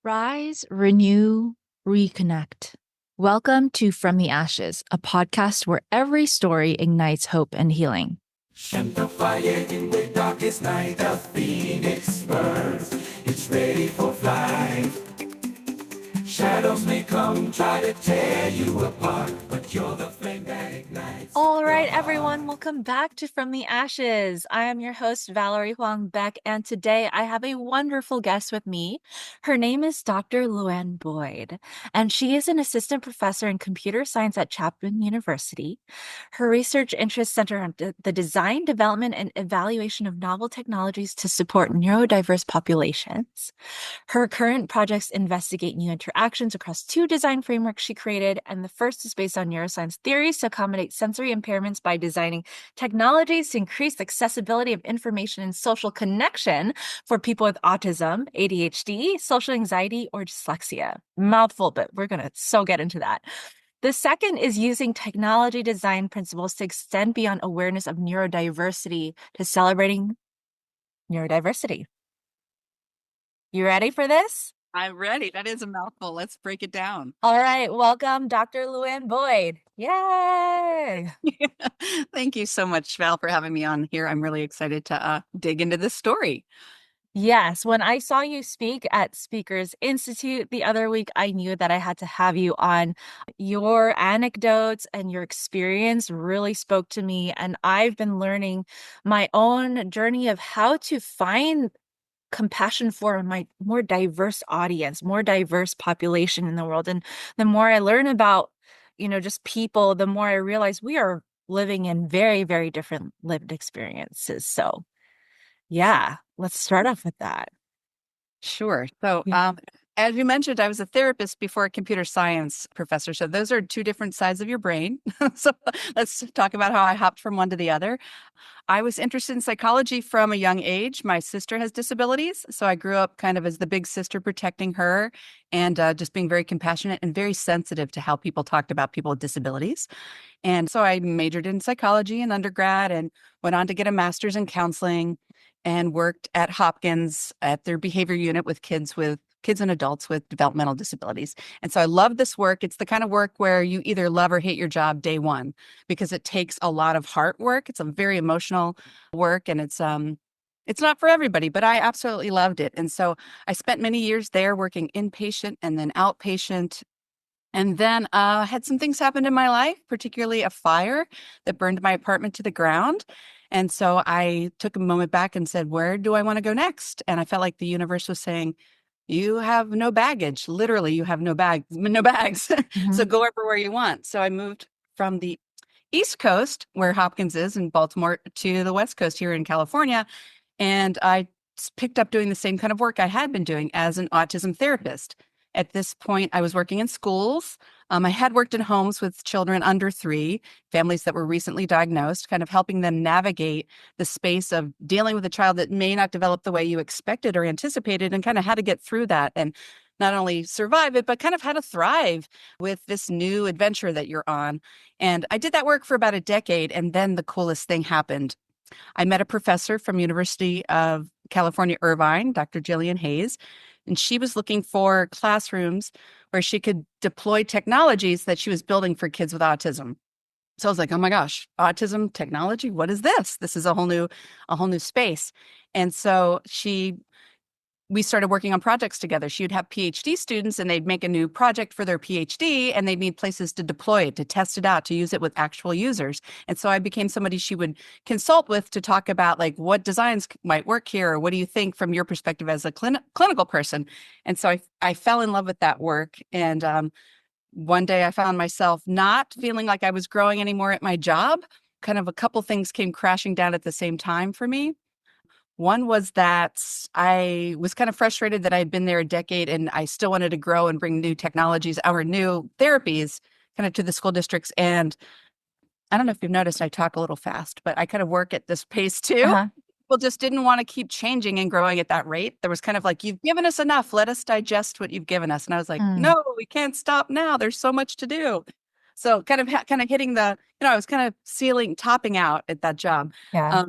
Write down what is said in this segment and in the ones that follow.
Rise, renew, reconnect. Welcome to From the Ashes, a podcast where every story ignites hope and healing. And the fire in the darkest night, the phoenix burns. It's ready for flight. Shadows may come, try to tear you apart, but you're the flame that ignites. All right, everyone, welcome back to From the Ashes. I am your host, Valerie Huang Beck, and today I have a wonderful guest with me. Her name is Dr. LouAnne Boyd, and she is an assistant professor in computer science at Chapman University. Her research interests center on the design, development, and evaluation of novel technologies to support neurodiverse populations. Her current projects investigate new interactions across two design frameworks she created, and the first is based on neuroscience theories to accommodate sensory impairments by designing technologies to increase accessibility of information and social connection for people with autism, ADHD, social anxiety, or dyslexia. Mouthful, but we're going to get into that. The second is using technology design principles to extend beyond awareness of neurodiversity to celebrating neurodiversity. You ready for this? I'm ready. That is a mouthful. Let's break it down. All right. Welcome, Dr. LouAnne Boyd. Yay! Thank you so much, Val, for having me on here. I'm really excited to dig into this story. Yes. When I saw you speak at Speakers Institute the other week, I knew that I had to have you on. Your anecdotes and your experience really spoke to me. And I've been learning my own journey of how to find compassion for my more diverse audience, more diverse population in the world. And the more I learn about, just people, the more I realize we are living in very, very different lived experiences. So yeah, let's start off with that. Sure. So, Yeah. as you mentioned, I was a therapist before a computer science professor. So those are two different sides of your brain. So let's talk about how I hopped from one to the other. I was interested in psychology from a young age. My sister has disabilities. So I grew up kind of as the big sister protecting her and just being very compassionate and very sensitive to how people talked about people with disabilities. And so I majored in psychology in undergrad and went on to get a master's in counseling and worked at Hopkins at their behavior unit with kids and adults with developmental disabilities. And so I love this work. It's the kind of work where you either love or hate your job day one because it takes a lot of heart work. It's a very emotional work and it's not for everybody, but I absolutely loved it. And so I spent many years there working inpatient and then outpatient. And then had some things happen in my life, particularly a fire that burned my apartment to the ground. And so I took a moment back and said, where do I want to go next? And I felt like the universe was saying, you have no baggage. Literally, you have no bags. Mm-hmm. So go everywhere you want. So I moved from the East Coast, where Hopkins is in Baltimore, to the West Coast here in California. And I picked up doing the same kind of work I had been doing as an autism therapist. At this point, I was working in schools. I had worked in homes with children under 3, families that were recently diagnosed, kind of helping them navigate the space of dealing with a child that may not develop the way you expected or anticipated, and kind of how to get through that and not only survive it, but kind of how to thrive with this new adventure that you're on. And I did that work for about a decade, and then the coolest thing happened. I met a professor from University of California, Irvine, Dr. Jillian Hayes, and she was looking for classrooms where she could deploy technologies that she was building for kids with autism. So I was like, oh my gosh, autism technology, what is this? This is a whole new space. And so we started working on projects together. She would have PhD students and they'd make a new project for their PhD and they'd need places to deploy it, to test it out, to use it with actual users. And so I became somebody she would consult with to talk about like what designs might work here, or what do you think from your perspective as a clinical person? And so I fell in love with that work. And one day I found myself not feeling like I was growing anymore at my job. Kind of a couple things came crashing down at the same time for me. One was that I was kind of frustrated that I had been there a decade and I still wanted to grow and bring new technologies or new therapies kind of to the school districts. And I don't know if you've noticed, I talk a little fast, but I kind of work at this pace too. Uh-huh. People just didn't want to keep changing and growing at that rate. There was kind of like, you've given us enough. Let us digest what you've given us. And I was like, no, we can't stop now. There's so much to do. So kind of hitting I was kind of topping out at that job. Yeah.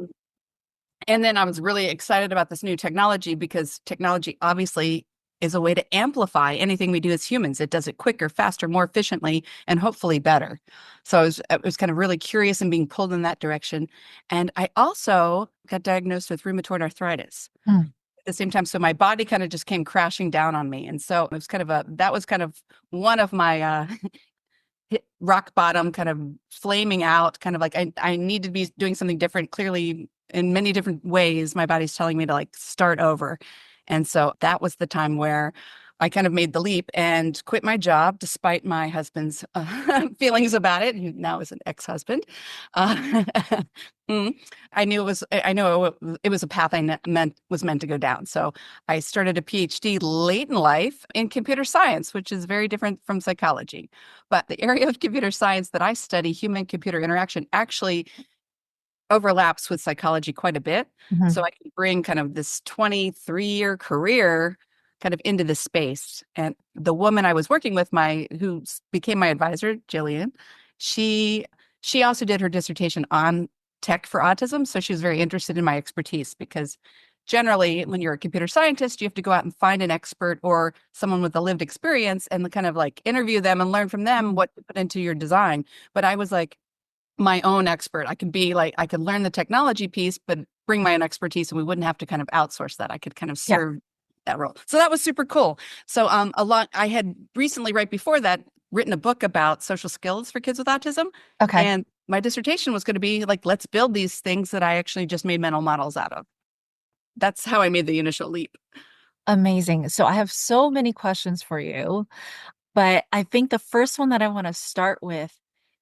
And then I was really excited about this new technology because technology obviously is a way to amplify anything we do as humans. It does it quicker, faster, more efficiently, and hopefully better. So I was kind of really curious and being pulled in that direction. And I also got diagnosed with rheumatoid arthritis Mm. at the same time. So my body kind of just came crashing down on me. And so it was that was kind of one of my hit rock bottom, kind of flaming out, kind of like I need to be doing something different. Clearly, in many different ways, my body's telling me to like start over. And so that was the time where I kind of made the leap and quit my job despite my husband's feelings about it, who now is an ex-husband. Uh, mm. I knew it was a path was meant to go down. So I started a PhD late in life in computer science, which is very different from psychology. But the area of computer science that I study, human computer interaction, actually overlaps with psychology quite a bit. Mhm. So I can bring kind of this 23-year career kind of into this space. And the woman I was working with, who became my advisor, Jillian, she she also did her dissertation on tech for autism. So she was very interested in my expertise because generally when you're a computer scientist, you have to go out and find an expert or someone with a lived experience and kind of like interview them and learn from them what to put into your design. But I was like, my own expert. I could learn the technology piece, but bring my own expertise and we wouldn't have to kind of outsource that. I could kind of Yeah. serve that role. So that was super cool. So I had recently, right before that, written a book about social skills for kids with autism. Okay. And my dissertation was going to be like, let's build these things that I actually just made mental models out of. That's how I made the initial leap. Amazing. So I have so many questions for you, but I think the first one that I want to start with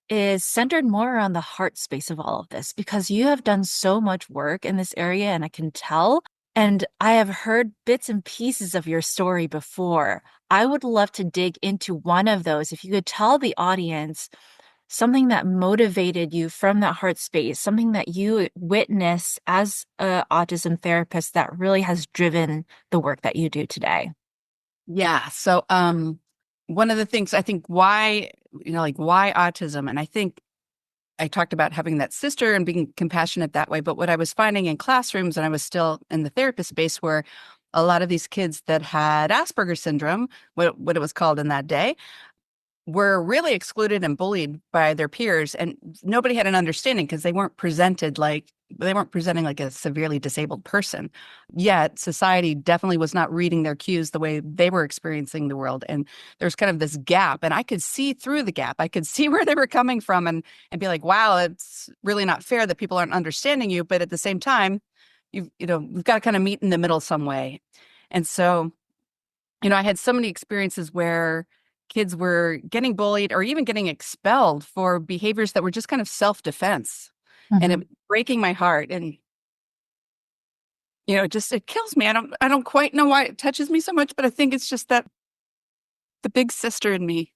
is centered more around the heart space of all of this because you have done so much work in this area and I can tell. And I have heard bits and pieces of your story before. I would love to dig into one of those. If you could tell the audience something that motivated you from that heart space, something that you witness as a autism therapist that really has driven the work that you do today. Yeah. So one of the things I think why, like why autism? And I think I talked about having that sister and being compassionate that way. But what I was finding in classrooms, and I was still in the therapist space, were a lot of these kids that had Asperger's syndrome, what it was called in that day, were really excluded and bullied by their peers. And nobody had an understanding because they weren't presenting like a severely disabled person. Yet society definitely was not reading their cues the way they were experiencing the world. And there's kind of this gap. And I could see through the gap. I could see where they were coming from and be like, wow, it's really not fair that people aren't understanding you. But at the same time, we've got to kind of meet in the middle some way. And so, I had so many experiences where kids were getting bullied or even getting expelled for behaviors that were just kind of self-defense. And it Mhm. was breaking my heart. And, it kills me. I don't quite know why it touches me so much, but I think it's just that the big sister in me.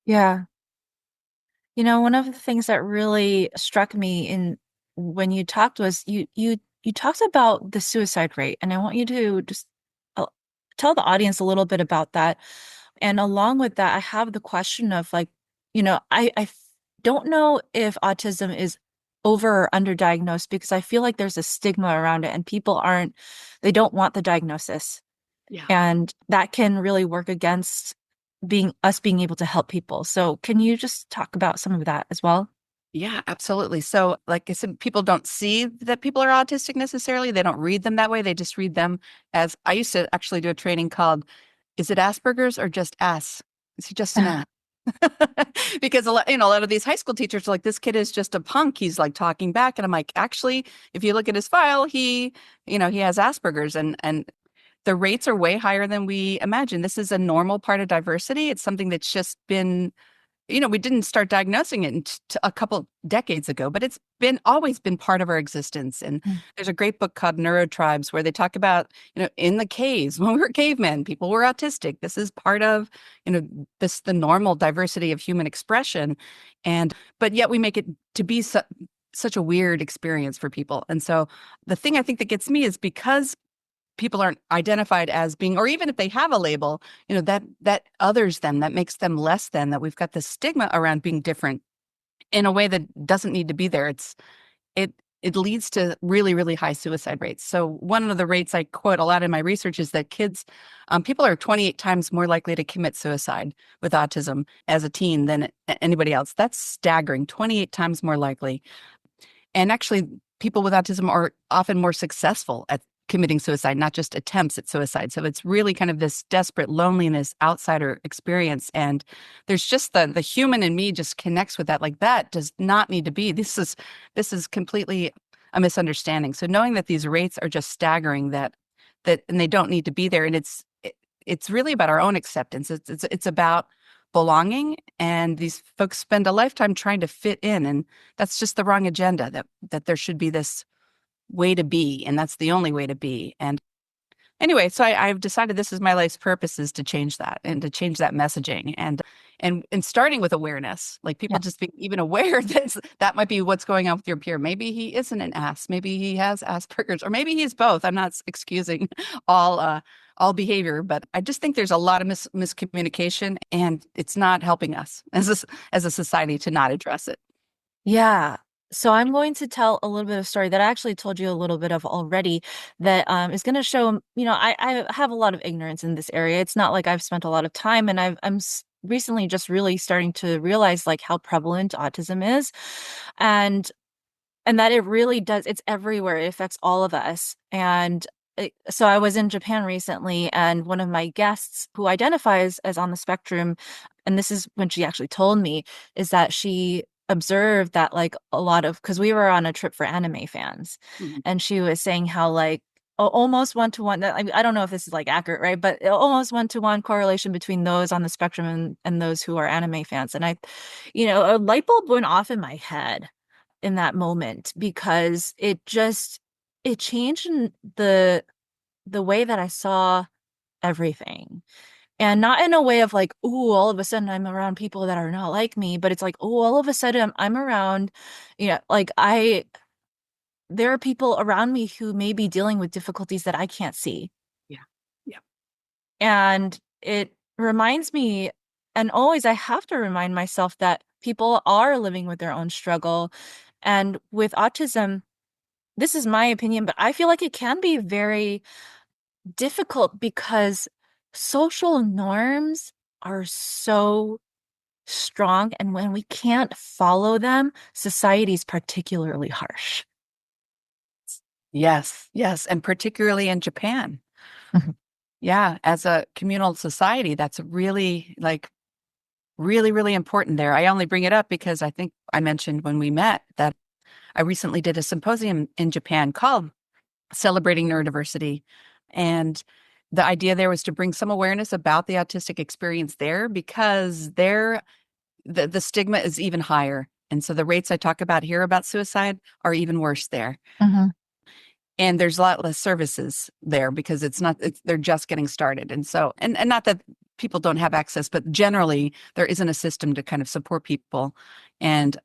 Yeah. One of the things that really struck me in when you talked was you talked about the suicide rate, and I want you to just uh, tell the audience a little bit about that. And along with that, I have the question of like, I don't know if autism is over or underdiagnosed because I feel like there's a stigma around it and they don't want the diagnosis. Yeah. And that can really work against being able to help people. So can you just talk about some of that as well? Yeah, absolutely. So, like I said, people don't see that people are autistic necessarily. They don't read them that way. They just read them as I used to actually do a training called, is it Asperger's or just S? Is he just an S? Because a lot of these high school teachers are like, this kid is just a punk. He's like talking back. And I'm like, actually, if you look at his file, he has Asperger's and the rates are way higher than we imagine. This is a normal part of diversity. It's something that's just been we didn't start diagnosing it a couple decades ago, but it's been always been part of our existence. And Mm. there's a great book called Neurotribes where they talk about, in the caves when we were cavemen, people were autistic. This is part of, the normal diversity of human expression. But yet we make it to be such a weird experience for people. And so the thing I think that gets me is because people aren't identified as being, or even if they have a label, that others them, that makes them less than, that we've got this stigma around being different in a way that doesn't need to be there. It it leads to really, really high suicide rates. So one of the rates I quote a lot in my research is that people are 28 times more likely to commit suicide with autism as a teen than anybody else. That's staggering, 28 times more likely. And actually, people with autism are often more successful at committing suicide, not just attempts at suicide. So it's really kind of this desperate loneliness outsider experience. And there's just the human in me just connects with that. Like that does not need to be. This is completely a misunderstanding. So knowing that these rates are just staggering, and they don't need to be there. And it's really about our own acceptance. It's about belonging. And these folks spend a lifetime trying to fit in. And that's just the wrong agenda, that there should be this way to be, and that's the only way to be. And anyway, so I've decided this is my life's purpose, is to change that and to change that messaging, and starting with awareness, like people Yeah. just being even aware that might be what's going on with your peer. Maybe he isn't an ass, maybe he has Asperger's, or maybe he's both. I'm not excusing all behavior, but I just think there's a lot of miscommunication, and it's not helping us as a society to not address it. Yeah. So I'm going to tell a little bit of story that I actually told you a little bit of already that is going to show, I have a lot of ignorance in this area. It's not like I've spent a lot of time, and recently just really starting to realize like how prevalent autism is, and that it really does, it's everywhere. It affects all of us. And so I was in Japan recently, and one of my guests who identifies as on the spectrum, and this is when she actually told me, is that she observed that like a lot of, because we were on a trip for anime fans, Mhm. and she was saying how like almost one to one, that I don't know if this is like accurate, right? But almost one to one correlation between those on the spectrum and those who are anime fans. And a light bulb went off in my head in that moment, because it changed the way that I saw everything. And not in a way of like, oh, all of a sudden I'm around people that are not like me, but it's like, oh, all of a sudden I'm around, like there are people around me who may be dealing with difficulties that I can't see. Yeah. Yeah. And it reminds me, and always I have to remind myself that people are living with their own struggle. And with autism, this is my opinion, but I feel like it can be very difficult because social norms are so strong. And when we can't follow them, society's particularly harsh. Yes, yes, and particularly in Japan. Mhm. Yeah, as a communal society, that's really really, really important there. I only bring it up because I think I mentioned when we met that I recently did a symposium in Japan called Celebrating Neurodiversity. And the idea there was to bring some awareness about the autistic experience there, because the stigma is even higher. And so the rates I talk about here about suicide are even worse there. Mhm. And there's a lot less services there because they're just getting started. And so, and not that people don't have access, but generally there isn't a system to kind of support people. And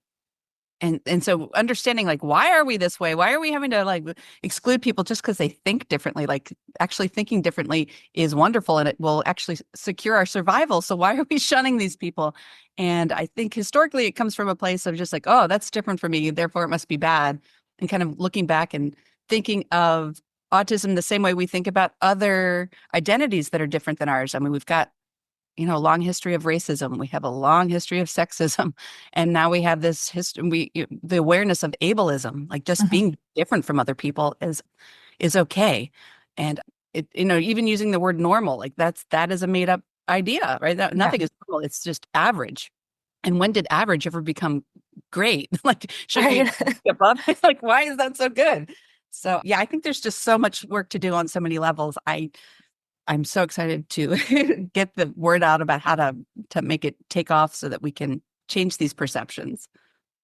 so understanding, like, why are we this way? Why are we having to like exclude people just because they think differently? Like, actually thinking differently is wonderful, and it will actually secure our survival. So why are we shunning these people? And I think historically it comes from a place of just like, oh, that's different for me, therefore it must be bad. And kind of looking back and thinking of autism the same way we think about other identities that are different than ours. I mean, we've got a long history of racism. We have a long history of sexism. And now we have this history, the awareness of ableism, like just Mhm. being different from other people is okay. And even using the word normal, like that is a made up idea, right? That Yeah. nothing is normal. It's just average. And when did average ever become great? Like, should we Right. be above it? Like, why is that so good? So yeah, I think there's just so much work to do on so many levels. I'm so excited to get the word out about how to make it take off so that we can change these perceptions.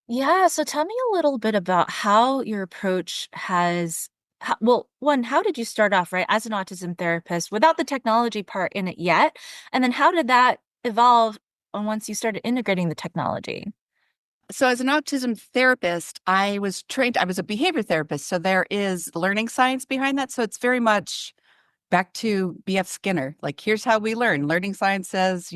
Yeah, so tell me a little bit about how your approach well, one, how did you start off, right, as an autism therapist without the technology part in it yet? And then how did that evolve once you started integrating the technology? So as an autism therapist, I was a behavior therapist. So there is learning science behind that. So it's very much back to B.F. Skinner. Like, here's how we learn. Learning science says,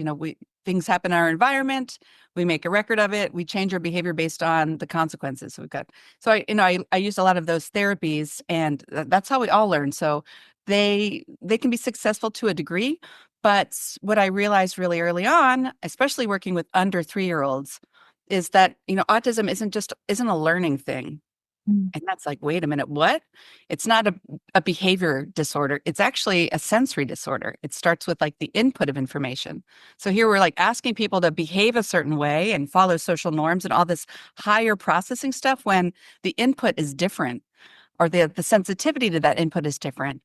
things happen in our environment. We make a record of it. We change our behavior based on the consequences. So we've got, so I use a lot of those therapies, and that's how we all learn. So they can be successful to a degree. But what I realized really early on, especially working with under 3-year-olds, is that, autism isn't a learning thing. Mm. And that's like, wait a minute, what? It's not a behavior disorder. It's actually a sensory disorder. It starts with like the input of information. So here we're like asking people to behave a certain way and follow social norms and all this higher processing stuff when the input is different, or the sensitivity to that input is different.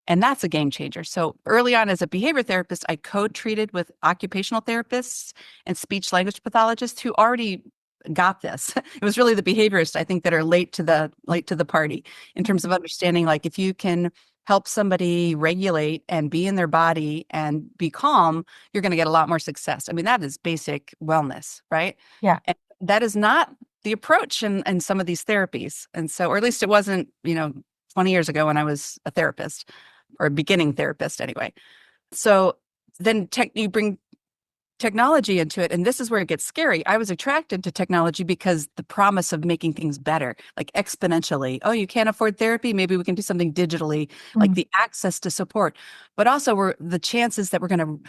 And that's a game changer. So early on as a behavior therapist, I co-treated with occupational therapists and speech language pathologists who already got this. It was really the behaviorists, I think, that are late to the party in terms of understanding, like, if you can help somebody regulate and be in their body and be calm, you're going to get a lot more success. I mean, that is basic wellness, right? Yeah. And that is not the approach in some of these therapies. And so, or at least it wasn't, 20 years ago when I was a therapist, or a beginning therapist anyway. So then you bring technology into it, and this is where it gets scary. I was attracted to technology because the promise of making things better, like exponentially. Oh, you can't afford therapy? Maybe we can do something digitally, like Mm. the access to support. But also the chances that we're going to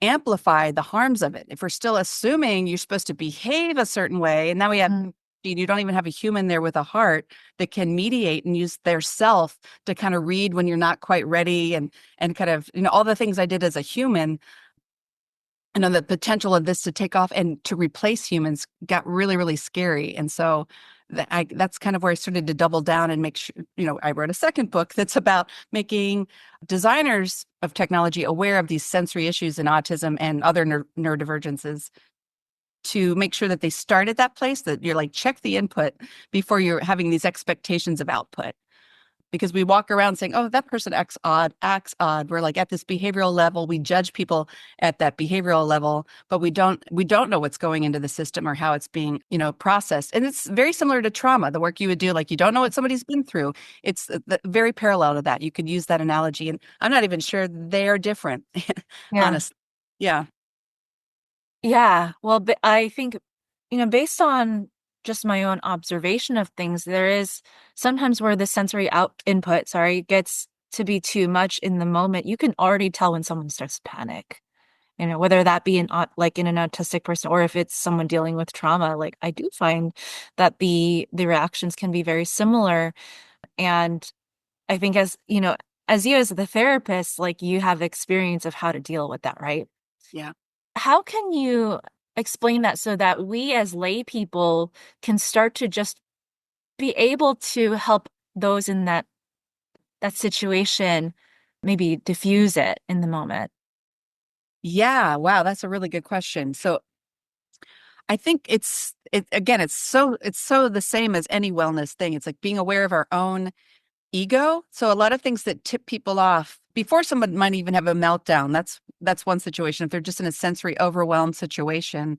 amplify the harms of it. If we're still assuming you're supposed to behave a certain way, and now we have Mm. you don't even have a human there with a heart that can mediate and use their self to kind of read when you're not quite ready, and kind of, all the things I did as a human, the potential of this to take off and to replace humans got really, really scary. And so that's kind of where I started to double down and make sure, I wrote a second book that's about making designers of technology aware of these sensory issues in autism and other neurodivergences, to make sure that they start at that place, that you're like, check the input before you're having these expectations of output. Because we walk around saying, oh, that person acts odd. We're like at this behavioral level, we judge people at that behavioral level, but we don't know what's going into the system or how it's being, processed. And it's very similar to trauma, the work you would do, like you don't know what somebody's been through. It's very parallel to that. You could use that analogy, and I'm not even sure they're different, Yeah. honestly. Yeah. Yeah. Well, but I think, based on just my own observation of things, there is sometimes where the sensory input, sorry, gets to be too much in the moment. You can already tell when someone starts to panic, whether that be like in an autistic person, or if it's someone dealing with trauma. Like, I do find that the reactions can be very similar. And I think, as you as the therapist, like, you have experience of how to deal with that, right? Yeah. How can you explain that so that we as lay people can start to just be able to help those in that situation, maybe diffuse it in the moment? Yeah. Wow. That's a really good question. So I think again, it's so the same as any wellness thing. It's like being aware of our own ego. So a lot of things that tip people off before someone might even have a meltdown. That's one situation. If they're just in a sensory overwhelmed situation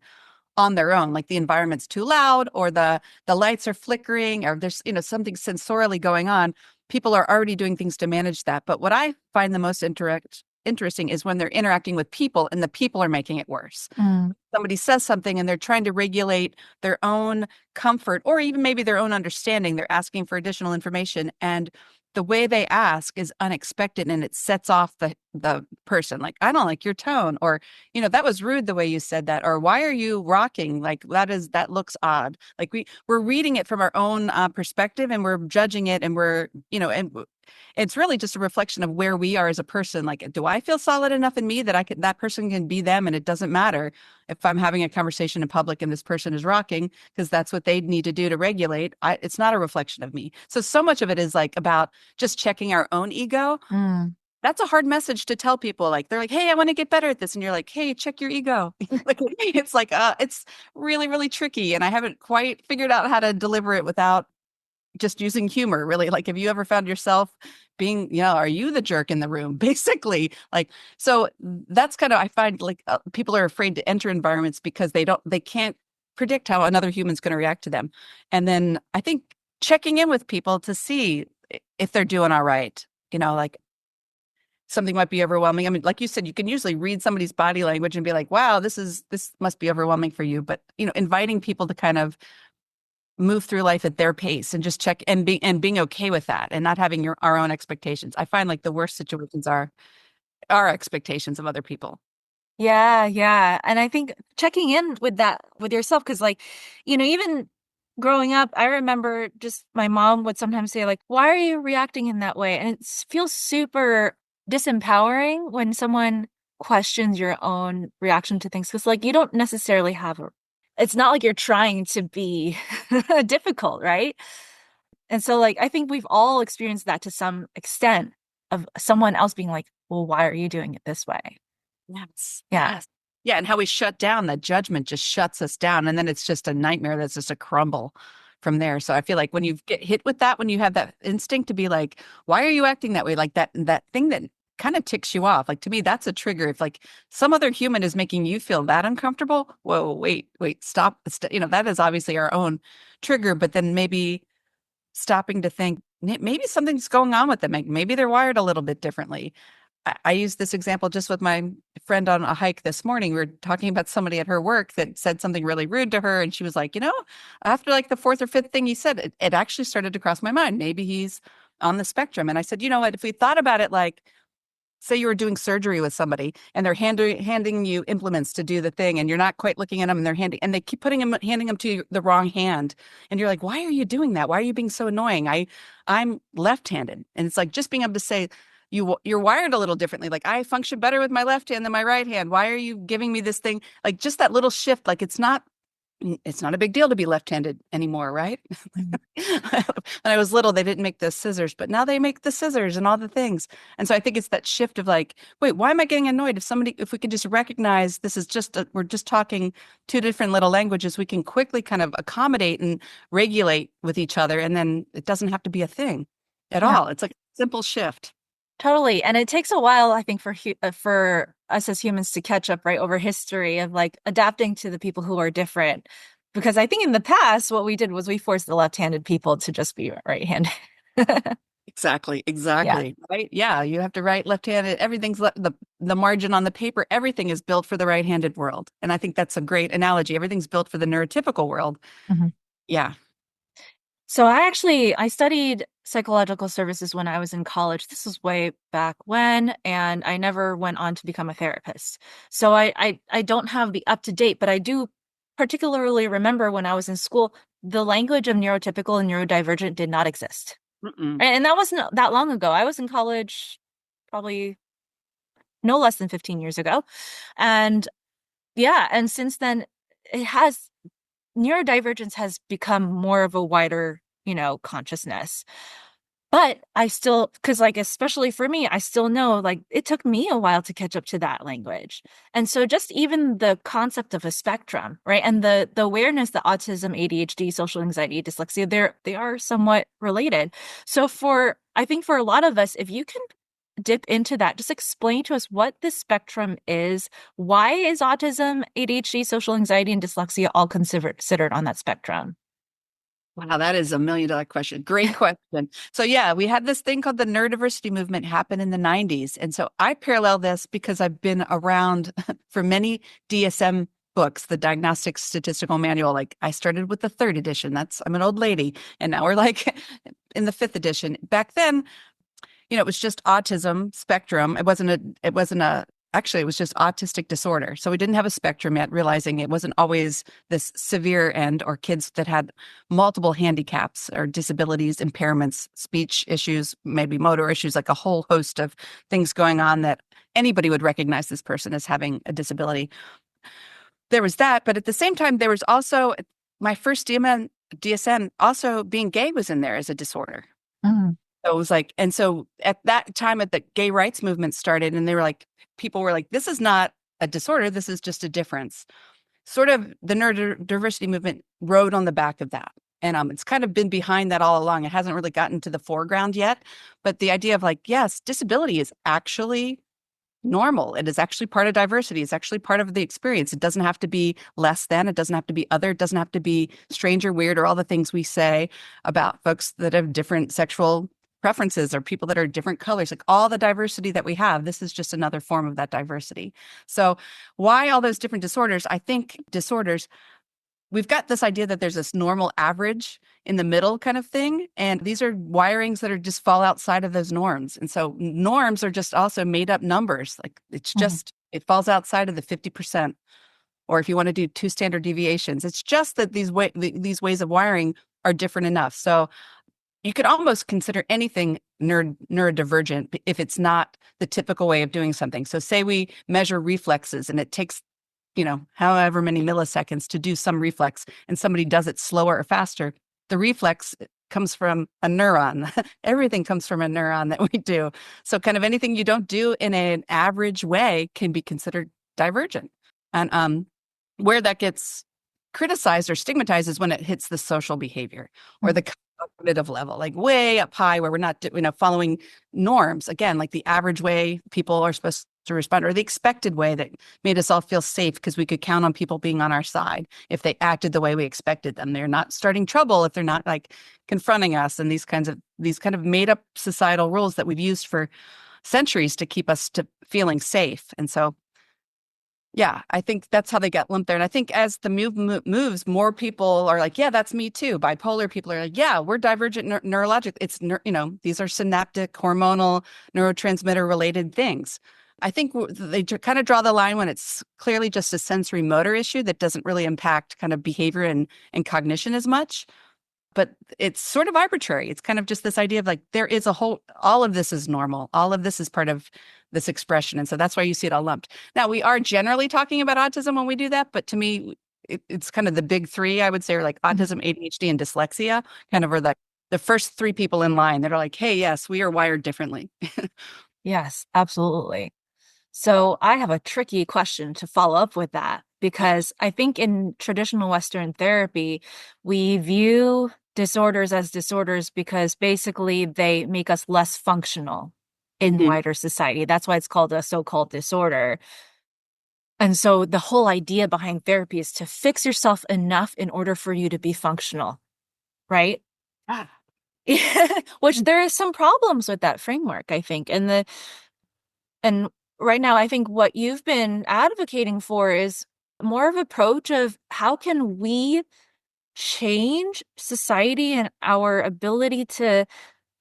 on their own, like the environment's too loud, or the lights are flickering, or there's, something sensorially going on, people are already doing things to manage that. But what I find the most interesting is when they're interacting with people and the people are making it worse. Mm. Somebody says something and they're trying to regulate their own comfort, or even maybe their own understanding. They're asking for additional information, and the way they ask is unexpected, and it sets off the person. Like, I don't like your tone, or, that was rude the way you said that, or why are you rocking? Like, that looks odd. Like, we're reading it from our own perspective, and we're judging it, and we're, and it's really just a reflection of where we are as a person. Like, do I feel solid enough in me that that person can be them, and it doesn't matter if I'm having a conversation in public and this person is rocking, because that's what they need to do to regulate. It's not a reflection of me. So much of it is like about just checking our own ego. Mm. That's a hard message to tell people. Like, they're like, hey, I want to get better at this. And you're like, hey, check your ego. Like, it's like, it's really, really tricky. And I haven't quite figured out how to deliver it without just using humor, really. Like, have you ever found yourself being, are you the jerk in the room? Basically, like, so that's kind of, I find, like, people are afraid to enter environments because they can't predict how another human's going to react to them. And then I think checking in with people to see if they're doing all right, like, something might be overwhelming. I mean, like you said, you can usually read somebody's body language and be like, wow, this must be overwhelming for you. But, inviting people to kind of move through life at their pace and just check and being okay with that and not having our own expectations. I find like the worst situations are our expectations of other people. Yeah, yeah. And I think checking in with that with yourself, because like, even growing up, I remember just my mom would sometimes say, like, why are you reacting in that way? And it feels super disempowering when someone questions your own reaction to things. Because like you don't necessarily have it's not like you're trying to be difficult, right? And so like I think we've all experienced that to some extent of someone else being like, well, why are you doing it this way? Yes. Yeah. Yes. Yeah. And how we shut down, that judgment just shuts us down. And then it's just a nightmare that's just a crumble from there. So I feel like when you get hit with that, when you have that instinct to be like, why are you acting that way? Like that thing that kind of ticks you off. Like to me, that's a trigger. If like some other human is making you feel that uncomfortable, whoa, wait, stop. That is obviously our own trigger, but then maybe stopping to think maybe something's going on with them. Maybe they're wired a little bit differently. I used this example just with my friend on a hike this morning. We were talking about somebody at her work that said something really rude to her. And she was like, after like the fourth or fifth thing he said, it actually started to cross my mind. Maybe he's on the spectrum. And I said, you know what, if we thought about it like, say you were doing surgery with somebody and they're handing you implements to do the thing and you're not quite looking at them and they keep handing them to you the wrong hand. And you're like, why are you doing that? Why are you being so annoying? I'm left-handed. And it's like just being able to say, you're wired a little differently. Like I function better with my left hand than my right hand. Why are you giving me this thing? Like just that little shift. Like it's not a big deal to be left-handed anymore, right? Mhm. When I was little, they didn't make the scissors, but now they make the scissors and all the things. And so I think it's that shift of like, wait, why am I getting annoyed? If we can just recognize this is we're just talking two different little languages, we can quickly kind of accommodate and regulate with each other. And then it doesn't have to be a thing at Yeah, all. It's like a simple shift. totally. And it takes a while, I think, for us as humans to catch up, right, over history of like adapting to the people who are different. Because I think in the past, what we did was we forced the left-handed people to just be right-handed. Exactly, Yeah. exactly. Right. Yeah. You have to write left-handed. Everything's the margin on the paper. Everything is built for the right-handed world. And I think that's a great analogy. Everything's built for the neurotypical world. Mhm. Yeah. So I studied psychological services when I was in college. This was way back when, and I never went on to become a therapist. So I don't have the up to date, but I do particularly remember when I was in school, the language of neurotypical and neurodivergent did not exist. Mm-mm. And that wasn't that long ago. I was in college probably no less than 15 years ago. And yeah, and since then it has neurodivergence has become more of a wider, consciousness. But I still, because like, especially for me, I still know like it took me a while to catch up to that language. And so just even the concept of a spectrum, right? And the awareness that autism, ADHD, social anxiety, dyslexia, they are somewhat related. So I think for a lot of us, if you can dip into that, just explain to us what this spectrum is. Why is autism, ADHD, social anxiety, and dyslexia all considered on that spectrum? Wow, that is $1 million question. Great question. So yeah, we had this thing called the neurodiversity movement happen in the 90s. And so I parallel this because I've been around for many DSM books, the Diagnostic Statistical Manual. Like I started with the third edition. I'm an old lady. And now we're like in the fifth edition. Back then, it was just autism spectrum. Actually, it was just autistic disorder. So we didn't have a spectrum yet, realizing it wasn't always this severe end or kids that had multiple handicaps or disabilities, impairments, speech issues, maybe motor issues, like a whole host of things going on that anybody would recognize this person as having a disability. There was that. But at the same time, there was also my first DSM also being gay was in there as a disorder. Mm. So it was like, and so at that time, at the gay rights movement started, and people were like, this is not a disorder, this is just a difference. Sort of the neurodiversity movement rode on the back of that. And it's kind of been behind that all along. It hasn't really gotten to the foreground yet. But the idea of like, yes, disability is actually normal. It is actually part of diversity. It's actually part of the experience. It doesn't have to be less than, it doesn't have to be other, it doesn't have to be strange or weird or all the things we say about folks that have different sexual preferences or people that are different colors, like all the diversity that we have, this is just another form of that diversity. So why all those different disorders? I think disorders, we've got this idea that there's this normal average in the middle kind of thing. And these are wirings that are just fall outside of those norms. And so norms are just also made up numbers. Like it's Mhm. just, it falls outside of the 50%. Or if you want to do two standard deviations, it's just that these ways of wiring are different enough. So you could almost consider anything neurodivergent if it's not the typical way of doing something. So say we measure reflexes and it takes, however many milliseconds to do some reflex and somebody does it slower or faster. The reflex comes from a neuron. Everything comes from a neuron that we do. So kind of anything you don't do in an average way can be considered divergent. And where that gets criticized or stigmatized is when it hits the social behavior or the cognitive level, like way up high where we're not, following norms. Again, like the average way people are supposed to respond or the expected way that made us all feel safe because we could count on people being on our side if they acted the way we expected them. They're not starting trouble if they're not like confronting us, and these kind of made up societal rules that we've used for centuries to keep us to feeling safe. And so yeah, I think that's how they get lumped there. And I think as the moves, more people are like, yeah, that's me too. Bipolar people are like, yeah, we're divergent neurologic. It's, these are synaptic, hormonal, neurotransmitter related things. I think they kind of draw the line when it's clearly just a sensory motor issue that doesn't really impact kind of behavior and cognition as much. But it's sort of arbitrary. It's kind of just this idea of like, there is all of this is normal. All of this is part of this expression. And so that's why you see it all lumped. Now, we are generally talking about autism when we do that. But to me, it's kind of the big three, I would say, are like autism, ADHD, and dyslexia kind of are the first three people in line that are like, hey, yes, we are wired differently. Yes, absolutely. So I have a tricky question to follow up with that because I think in traditional Western therapy, we view disorders as disorders because basically they make us less functional in Mhm. wider society. That's why it's called a so-called disorder. And so the whole idea behind therapy is to fix yourself enough in order for you to be functional, right? Ah, Which there is some problems with that framework, I think. And right now, I think what you've been advocating for is more of approach of how can we change society and our ability to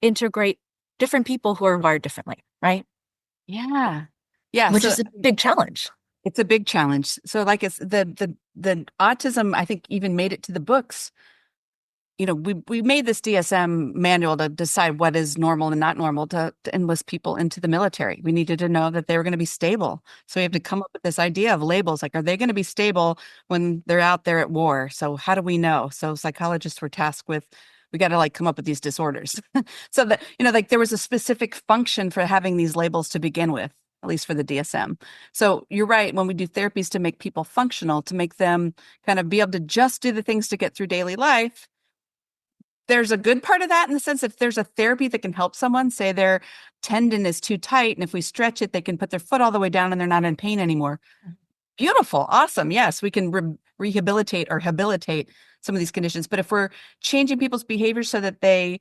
integrate different people who are wired differently, right? yeah. Yeah. Which So is a big challenge. it's a big challenge. So like it's the autism, I think even made it to the books. We made this DSM manual to decide what is normal and not normal to enlist people into the military. We needed to know that they were going to be stable. So we have to come up with this idea of labels, like, are they going to be stable when they're out there at war? So how do we know? So psychologists were tasked with, we got to like come up with these disorders. So that, like there was a specific function for having these labels to begin with, at least for the DSM. So you're right. When we do therapies to make people functional, to make them kind of be able to just do the things to get through daily life, there's a good part of that in the sense if there's a therapy that can help someone, say their tendon is too tight, and if we stretch it, they can put their foot all the way down and they're not in pain anymore. Beautiful. Awesome. Yes, we can rehabilitate or habilitate some of these conditions. But if we're changing people's behavior so that they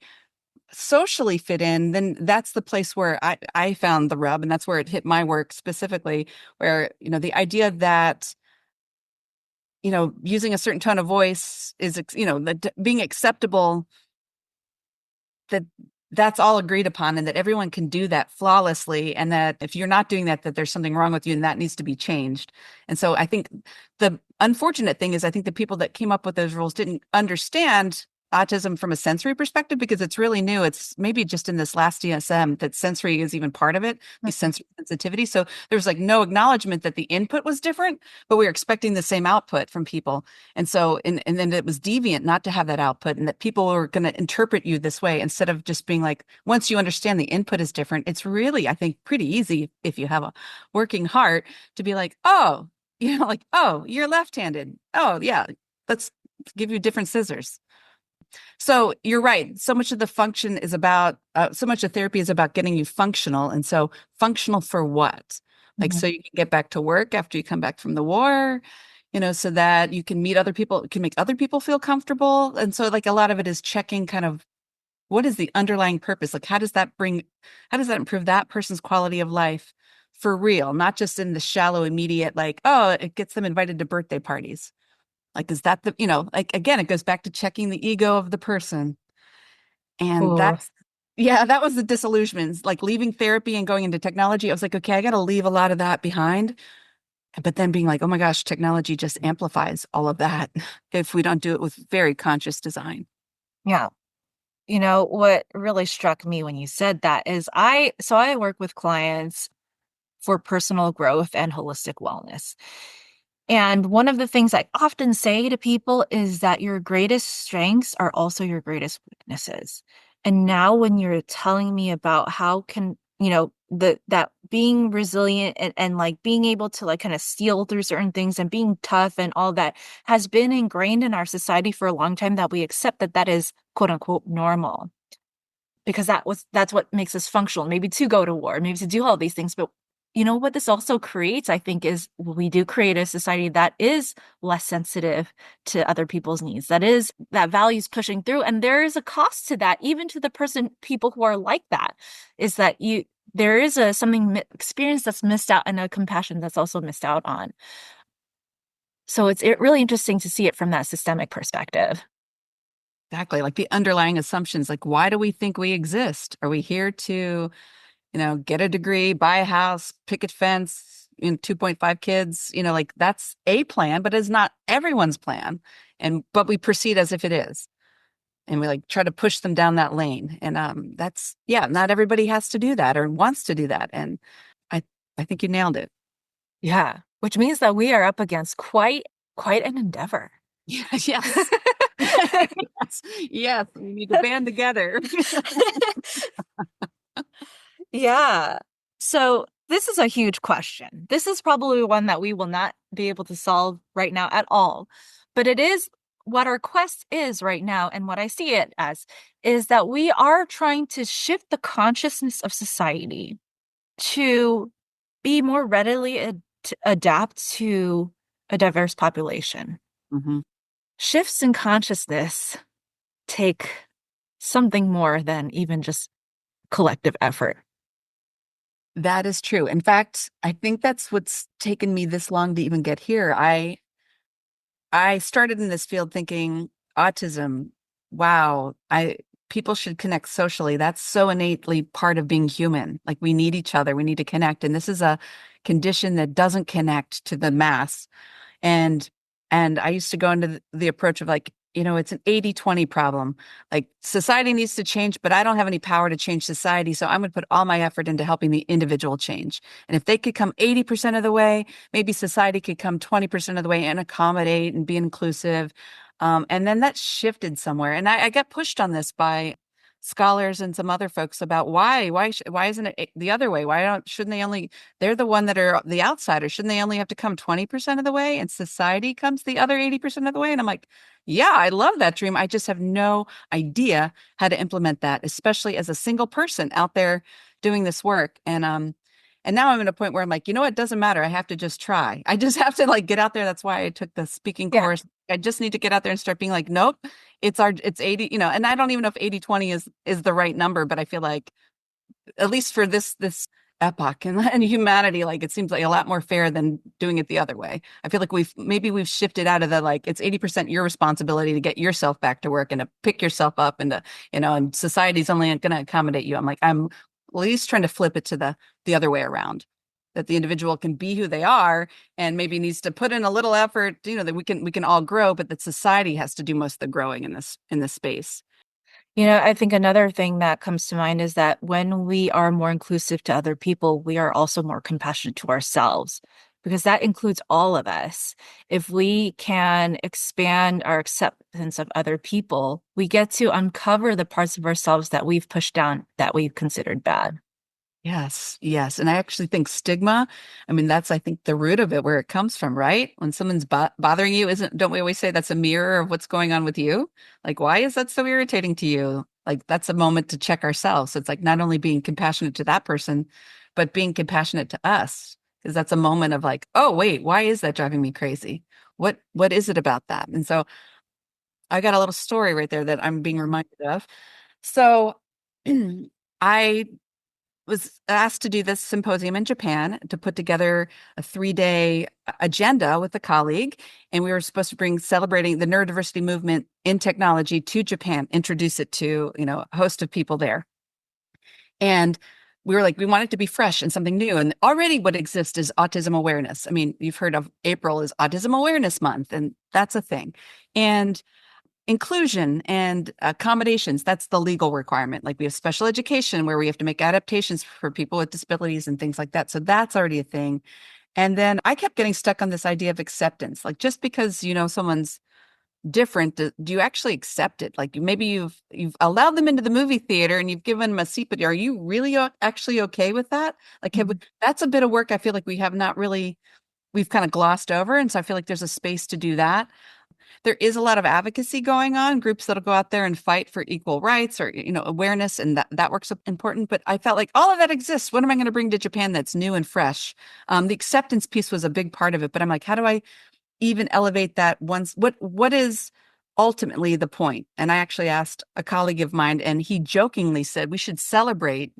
socially fit in, then that's the place where I found the rub. And that's where it hit my work specifically, where, the idea that using a certain tone of voice is, being acceptable, that's all agreed upon and that everyone can do that flawlessly. And that if you're not doing that, that there's something wrong with you and that needs to be changed. And so I think the unfortunate thing is I think the people that came up with those rules didn't understand autism from a sensory perspective because it's really new. It's maybe just in this last DSM that sensory is even part of it, the sensory sensitivity. So there was like no acknowledgement that the input was different, but we were expecting the same output from people. And so, and then it was deviant not to have that output and that people were going to interpret you this way instead of just being like, once you understand the input is different, it's really, I think, pretty easy if you have a working heart to be like, oh, like, oh, you're left-handed. Oh, yeah, let's give you different scissors. So you're right. So much of the function is about, so much of therapy is about getting you functional. And so functional for what? Like, Mhm. so you can get back to work after you come back from the war, so that you can meet other people, can make other people feel comfortable. And so like a lot of it is checking kind of what is the underlying purpose? Like, how does that improve that person's quality of life for real? Not just in the shallow, immediate, like, oh, it gets them invited to birthday parties. Like, is that like, again, it goes back to checking the ego of the person. And Ooh. yeah, that was the disillusionment. Like leaving therapy and going into technology, I was like, okay, I got to leave a lot of that behind. But then being like, oh my gosh, technology just amplifies all of that if we don't do it with very conscious design. Yeah. What really struck me when you said that is I work with clients for personal growth and holistic wellness. And one of the things I often say to people is that your greatest strengths are also your greatest weaknesses. And now when you're telling me about how can, that being resilient and like being able to like kind of steal through certain things and being tough and all that has been ingrained in our society for a long time, that we accept that that is quote unquote normal because that's what makes us functional, maybe to go to war, maybe to do all these things. But what this also creates, I think, is we do create a society that is less sensitive to other people's needs, that values pushing through. And there is a cost to that, even to the people who are like that, is that there is a something experience that's missed out and a compassion that's also missed out on. So it's really interesting to see it from that systemic perspective. Exactly. Like the underlying assumptions, like why do we think we exist? Are we here to, get a degree, buy a house, picket fence, 2.5 kids, like that's a plan, but it's not everyone's plan. But we proceed as if it is. And we like try to push them down that lane. And that's yeah, not everybody has to do that or wants to do that. And I I think you nailed it. Yeah, which means that we are up against quite an endeavor. Yeah, yes. Yes. Yes. We need to band together. Yeah. So this is a huge question. This is probably one that we will not be able to solve right now at all. But it is what our quest is right now, and what I see it as is that we are trying to shift the consciousness of society to be more readily to adapt to a diverse population. Mhm. Shifts in consciousness take something more than even just collective effort. That is true. In fact, I think that's what's taken me this long to even get here. I started in this field thinking autism, wow, I people should connect socially. That's so innately part of being human. Like we need each other, we need to connect. And this is a condition that doesn't connect to the mass. And I used to go into the approach of like, it's an 80-20 problem. Like society needs to change, but I don't have any power to change society. So I'm going to put all my effort into helping the individual change. And if they could come 80% of the way, maybe society could come 20% of the way and accommodate and be inclusive. And then that shifted somewhere. And I got pushed on this by scholars and some other folks about why isn't it the other way? Shouldn't they only, they're the one that are the outsiders. Shouldn't they only have to come 20% of the way and society comes the other 80% of the way? And I'm like, yeah, I love that dream. I just have no idea how to implement that, especially as a single person out there doing this work. And now I'm at a point where I'm like, it doesn't matter. I have to just try. I just have to like get out there. That's why I took the speaking Yeah. course. I just need to get out there and start being like, nope, it's 80, and I don't even know if 80-20 is the right number, but I feel like at least for this epoch and humanity, like it seems like a lot more fair than doing it the other way. I feel like we've shifted out of the like it's 80% your responsibility to get yourself back to work and to pick yourself up and to, and society's only going to accommodate you. I'm at least trying to flip it to the other way around. That the individual can be who they are and maybe needs to put in a little effort, that we can all grow, but that society has to do most of the growing in this space. I think another thing that comes to mind is that when we are more inclusive to other people, we are also more compassionate to ourselves because that includes all of us. If we can expand our acceptance of other people, we get to uncover the parts of ourselves that we've pushed down, that we've considered bad. Yes, yes. And I actually think stigma, I mean, that's, I think, the root of it, where it comes from, right? When someone's bothering you, don't we always say that's a mirror of what's going on with you? Like, why is that so irritating to you? Like, that's a moment to check ourselves. So it's like not only being compassionate to that person, but being compassionate to us, because that's a moment of like, oh, wait, why is that driving me crazy? What is it about that? And so I got a little story right there that I'm being reminded of. So I was asked to do this symposium in Japan to put together a 3-day agenda with a colleague. And we were supposed to bring celebrating the neurodiversity movement in technology to Japan, introduce it to, a host of people there. And we were like, we want it to be fresh and something new. And already what exists is autism awareness. I mean, you've heard of April is Autism Awareness Month, and that's a thing. And inclusion and accommodations, that's the legal requirement. Like we have special education where we have to make adaptations for people with disabilities and things like that. So that's already a thing. And then I kept getting stuck on this idea of acceptance. Like just because, someone's different, do you actually accept it? Like maybe you've allowed them into the movie theater and you've given them a seat, but are you really actually okay with that? Like that's a bit of work I feel like we have not really, we've kind of glossed over. And so I feel like there's a space to do that. There is a lot of advocacy going on, groups that'll go out there and fight for equal rights or, awareness, and that work's important. But I felt like all of that exists. What am I going to bring to Japan that's new and fresh? The acceptance piece was a big part of it, but I'm like, how do I even elevate that once? What is ultimately the point? And I actually asked a colleague of mine, and he jokingly said we should celebrate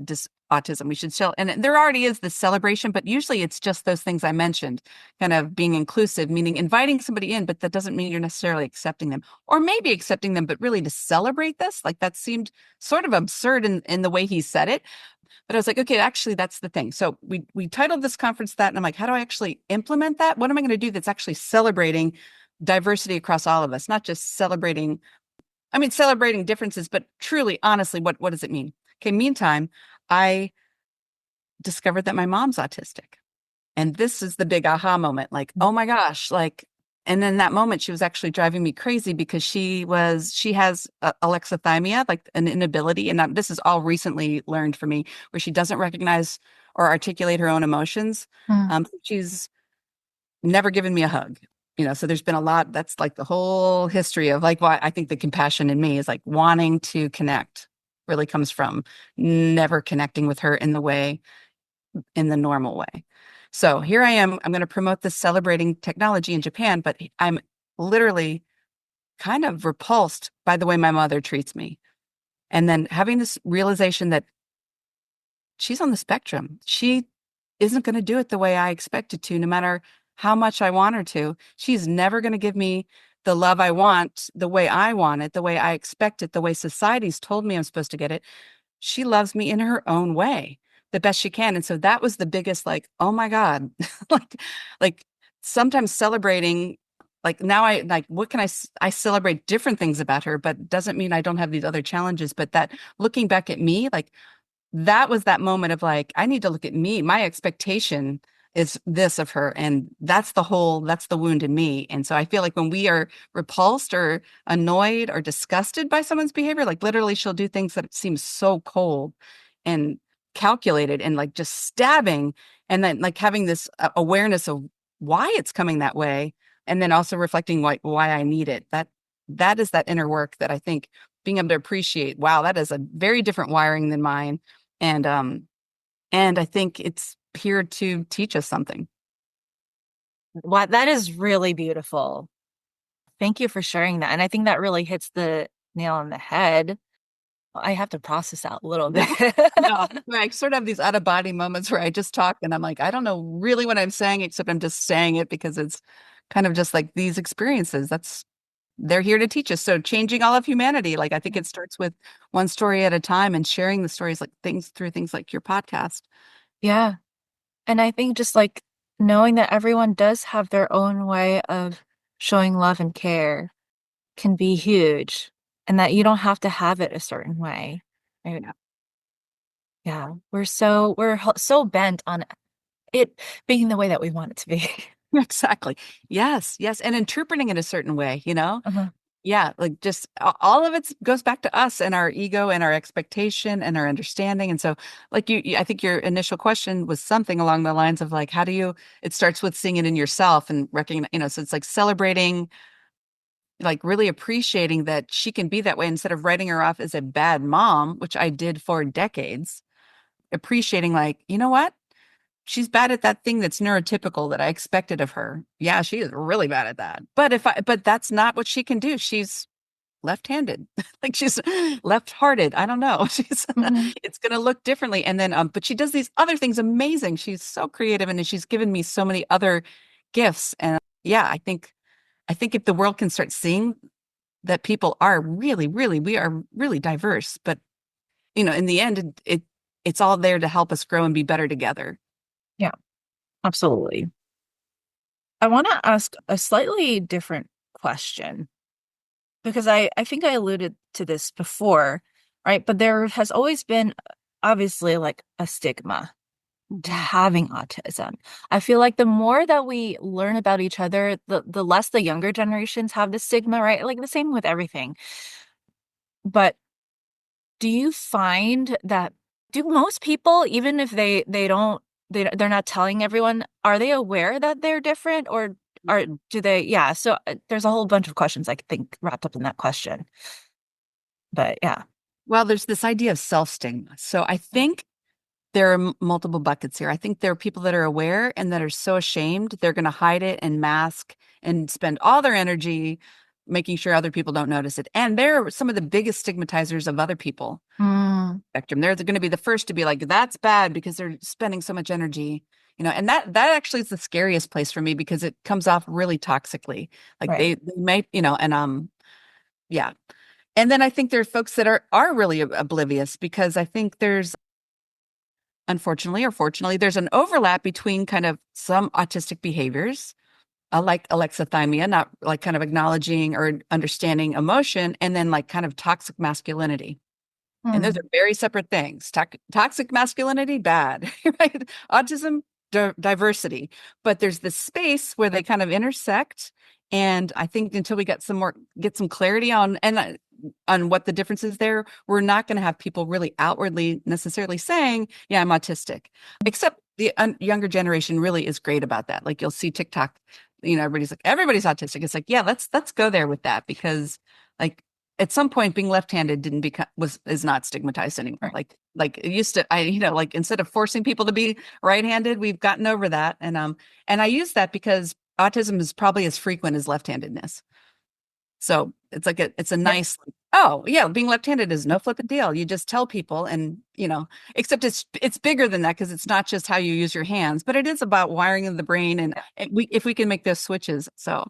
autism. We should and there already is this celebration, but usually it's just those things I mentioned, kind of being inclusive, meaning inviting somebody in, but that doesn't mean you're necessarily accepting them, or maybe accepting them, but really to celebrate this, like that seemed sort of absurd in the way he said it. But I was like, okay, actually, that's the thing. So we titled this conference that, and I'm like, how do I actually implement that? What am I going to do that's actually celebrating diversity across all of us, not just celebrating, celebrating differences, but truly, honestly, what does it mean? Okay, meantime, I discovered that my mom's autistic. And this is the big aha moment, like, oh my gosh, like, and then that moment she was actually driving me crazy because she has alexithymia, like an inability. And this is all recently learned for me, where she doesn't recognize or articulate her own emotions. Mm. She's never given me a hug. So there's been a lot. That's like the whole history of like why I think the compassion in me is like wanting to connect really comes from never connecting with her in the normal way. So here I am. I'm going to promote this celebrating technology in Japan, but I'm literally kind of repulsed by the way my mother treats me. And then having this realization that she's on the spectrum. She isn't going to do it the way I expected to, no matter how much I want her to. She's never going to give me the love I want, the way I want it, the way I expect it, the way society's told me I'm supposed to get it. She loves me in her own way, the best she can. And so that was the biggest, like, oh my God, like sometimes celebrating, like now what can I celebrate different things about her, but doesn't mean I don't have these other challenges. But that looking back at me, like that was that moment of like, I need to look at me. My expectation is this of her. And that's the wound in me. And so I feel like when we are repulsed or annoyed or disgusted by someone's behavior, like literally she'll do things that seem so cold and calculated and like just stabbing. And then like having this awareness of why it's coming that way. And then also reflecting why I need it. That is that inner work that I think being able to appreciate, wow, that is a very different wiring than mine. And I think it's here to teach us something. Wow, that is really beautiful. Thank you for sharing that. And I think that really hits the nail on the head. I have to process that a little bit. No, I sort of have these out of body moments where I just talk and I'm like, I don't know really what I'm saying, except I'm just saying it because it's kind of just like these experiences. They're here to teach us. So changing all of humanity. Like I think it starts with one story at a time and sharing the stories through things like your podcast. Yeah. And I think just like knowing that everyone does have their own way of showing love and care can be huge, and that you don't have to have it a certain way. Right? Yeah. Yeah. We're so bent on it being the way that we want it to be. Exactly. Yes. Yes. And interpreting it a certain way, Uh-huh. Yeah. Like just all of it goes back to us and our ego and our expectation and our understanding. And so like I think your initial question was something along the lines of like, it starts with seeing it in yourself and recognize, so it's like celebrating, like really appreciating that she can be that way instead of writing her off as a bad mom, which I did for decades, appreciating like, you know what? She's bad at that thing that's neurotypical that I expected of her. Yeah, she is really bad at that. But that's not what she can do. She's left-handed, like she's left-hearted. I don't know. She's Mhm. it's going to look differently. And then, but she does these other things amazing. She's so creative, and she's given me so many other gifts. And yeah, I think if the world can start seeing that people are really, really, we are really diverse, but in the end, it's all there to help us grow and be better together. Yeah, absolutely. I want to ask a slightly different question because I think I alluded to this before, right? But there has always been obviously like a stigma to Mhm. having autism. I feel like the more that we learn about each other, the less the younger generations have the stigma, right? Like the same with everything. But do you find that do most people, even if they don't they're not telling everyone, are they aware that they're different or are do they yeah, so there's a whole bunch of questions I think wrapped up in that question. But yeah. Well, there's this idea of self-stigma. So I think there are multiple buckets here. I think there are people that are aware and that are so ashamed they're going to hide it and mask and spend all their energy making sure other people don't notice it. And they're some of the biggest stigmatizers of other people. Mm, Spectrum. They're going to be the first to be like, that's bad because they're spending so much energy. And that actually is the scariest place for me because it comes off really toxically. Like right. they might, and yeah. And then I think there are folks that are really oblivious because I think there's unfortunately or fortunately, there's an overlap between kind of some autistic behaviors, like alexithymia, not like kind of acknowledging or understanding emotion, and then like kind of toxic masculinity. And those Mm, are very separate things. Toxic masculinity, bad, right? Autism, diversity. But there's this space where they kind of intersect. And I think until we get some clarity on what the difference is there, we're not going to have people really outwardly necessarily saying, yeah, I'm autistic. Except the younger generation really is great about that. Like you'll see TikTok, everybody's like, everybody's autistic. It's like, yeah, let's go there with that because like at some point being left-handed didn't become is not stigmatized anymore. right. Like it used to, like instead of forcing people to be right-handed, we've gotten over that. And I use that because autism is probably as frequent as left-handedness. So it's like it's a Yep. nice, oh yeah, being left-handed is no flipping deal. You just tell people and except it's bigger than that because it's not just how you use your hands, but it is about wiring of the brain and if we can make those switches. So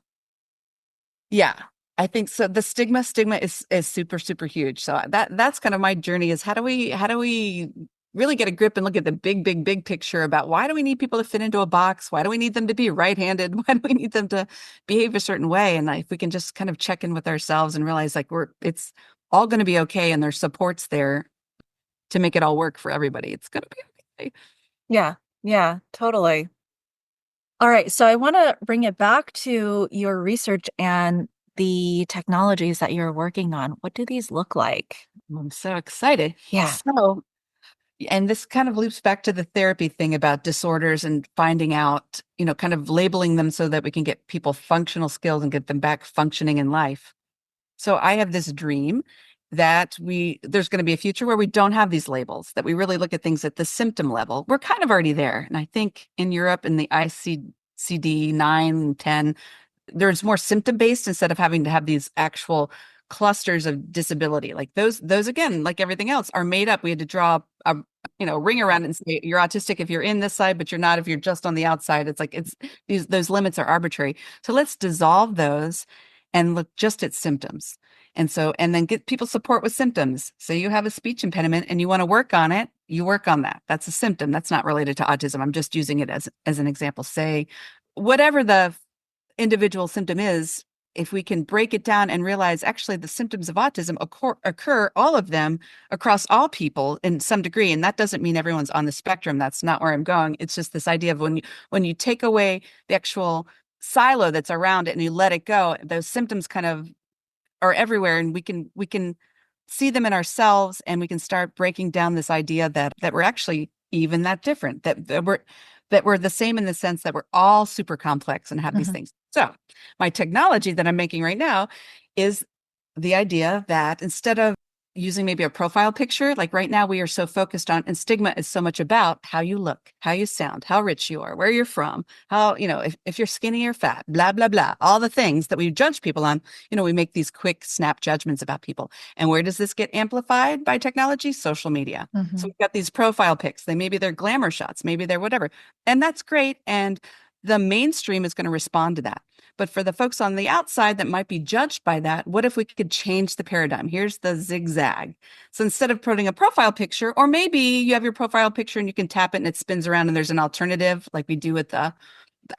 yeah, I think so. The stigma is super, super huge. So that's kind of my journey is how do we really get a grip and look at the big, big, big picture about why do we need people to fit into a box? Why do we need them to be right-handed? Why do we need them to behave a certain way? And if we can just kind of check in with ourselves and realize like it's all going to be okay and there's supports there to make it all work for everybody. It's going to be okay. Yeah. Yeah, totally. All right, so I want to bring it back to your research and the technologies that you're working on. What do these look like? I'm so excited. Yeah. So and this kind of loops back to the therapy thing about disorders and finding out, kind of labeling them so that we can get people functional skills and get them back functioning in life. So I have this dream that there's going to be a future where we don't have these labels, that we really look at things at the symptom level. We're kind of already there. And I think in Europe in the ICD 9, 10, there's more symptom based instead of having to have these actual clusters of disability. Like those again, like everything else, are made up. We had to draw a ring around it and say you're autistic if you're in this side, but you're not if you're just on the outside. It's like those limits are arbitrary. So let's dissolve those and look just at symptoms. And then get people support with symptoms. So you have a speech impediment and you want to work on it, you work on that. That's a symptom. That's not related to autism. I'm just using it as an example. Say whatever the individual symptom is, if we can break it down and realize actually the symptoms of autism occur, all of them across all people in some degree. And that doesn't mean everyone's on the spectrum. That's not where I'm going. It's just this idea of when you take away the actual silo that's around it and you let it go, those symptoms kind of are everywhere and we can see them in ourselves and we can start breaking down this idea that we're actually even that different, that we're the same in the sense that we're all super complex and have these Mhm. things. So my technology that I'm making right now is the idea that instead of using maybe a profile picture. Like right now, we are so focused on, and stigma is so much about how you look, how you sound, how rich you are, where you're from, how, if you're skinny or fat, blah, blah, blah, all the things that we judge people on. We make these quick snap judgments about people. And where does this get amplified by technology? Social media. So Mhm. we've got these profile pics. Maybe they're glamour shots, maybe they're whatever. And that's great. And the mainstream is going to respond to that. But for the folks on the outside that might be judged by that, what if we could change the paradigm? Here's the zigzag. So instead of putting a profile picture, or maybe you have your profile picture and you can tap it and it spins around and there's an alternative like we do with the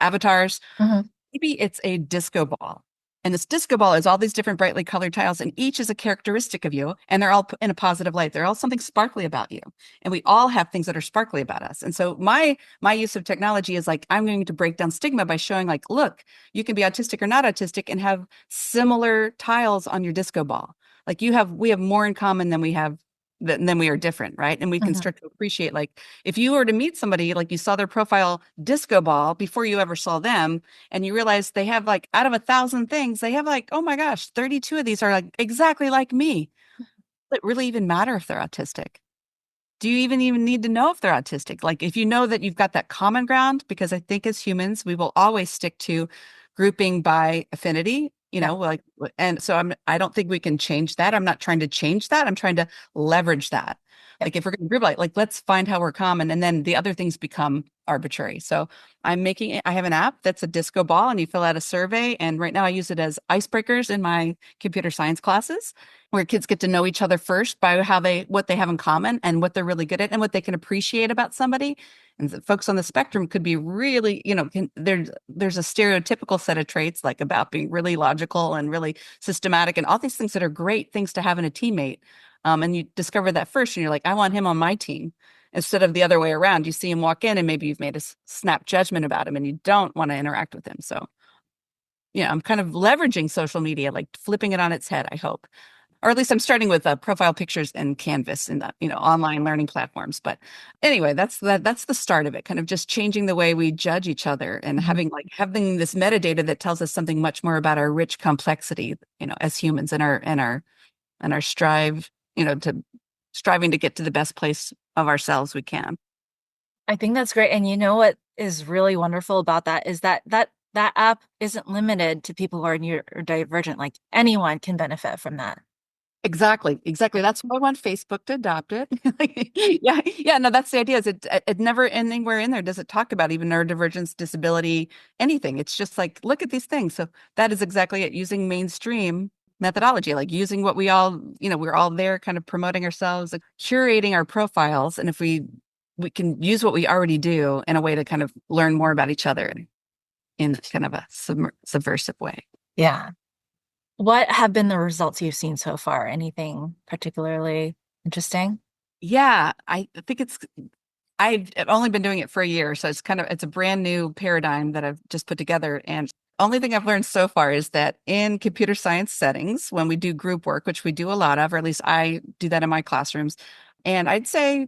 avatars. Mhm. Maybe it's a disco ball. And this disco ball is all these different brightly colored tiles, and each is a characteristic of you, and they're all in a positive light. They're all something sparkly about you. And we all have things that are sparkly about us. And so my use of technology is like, I'm going to break down stigma by showing like, look, you can be autistic or not autistic and have similar tiles on your disco ball. Like we have more in common than we are different, right? And we can Mhm. start to appreciate, like, if you were to meet somebody, like you saw their profile disco ball before you ever saw them, and you realize they have like out of 1,000 things, they have like, oh my gosh, 32 of these are like exactly like me. Does it really even matter if they're autistic? Do you even need to know if they're autistic? Like if you know that you've got that common ground, because I think as humans, we will always stick to grouping by affinity, Yeah. like, and so I don't think we can change that. I'm not trying to change that. I'm trying to leverage that. Yep. Like if we're going to group like let's find how we're common, and then the other things become arbitrary. So I have an app that's a disco ball, and you fill out a survey. And right now I use it as icebreakers in my computer science classes, where kids get to know each other first by what they have in common and what they're really good at and what they can appreciate about somebody. And the folks on the spectrum could be really, there's a stereotypical set of traits like about being really logical and really systematic and all these things that are great things to have in a teammate. And you discover that first and you're like, I want him on my team. Instead of the other way around, you see him walk in and maybe you've made a snap judgment about him and you don't want to interact with him. So, I'm kind of leveraging social media, like flipping it on its head, I hope. Or at least I'm starting with profile pictures and Canvas and online learning platforms. But anyway, that's the start of it, kind of just changing the way we judge each other and Mhm. having this metadata that tells us something much more about our rich complexity, as humans and our to striving to get to the best place of ourselves we can. I think that's great. And you know what is really wonderful about that is that app isn't limited to people who are neurodivergent. Like anyone can benefit from that. Exactly. Exactly. That's why I want Facebook to adopt it. Yeah. Yeah. No, that's the idea. Is it never anywhere in there does it talk about even neurodivergence, disability, anything. It's just like, look at these things. So that is exactly it. Using mainstream methodology, like using what we're all there kind of promoting ourselves, like curating our profiles. And if we can use what we already do in a way to kind of learn more about each other in kind of a subversive way. Yeah. What have been the results you've seen so far? Anything particularly interesting? Yeah, I think I've only been doing it for a year, so it's a brand new paradigm that I've just put together. And only thing I've learned so far is that in computer science settings, when we do group work, which we do a lot of, or at least I do that in my classrooms, and I'd say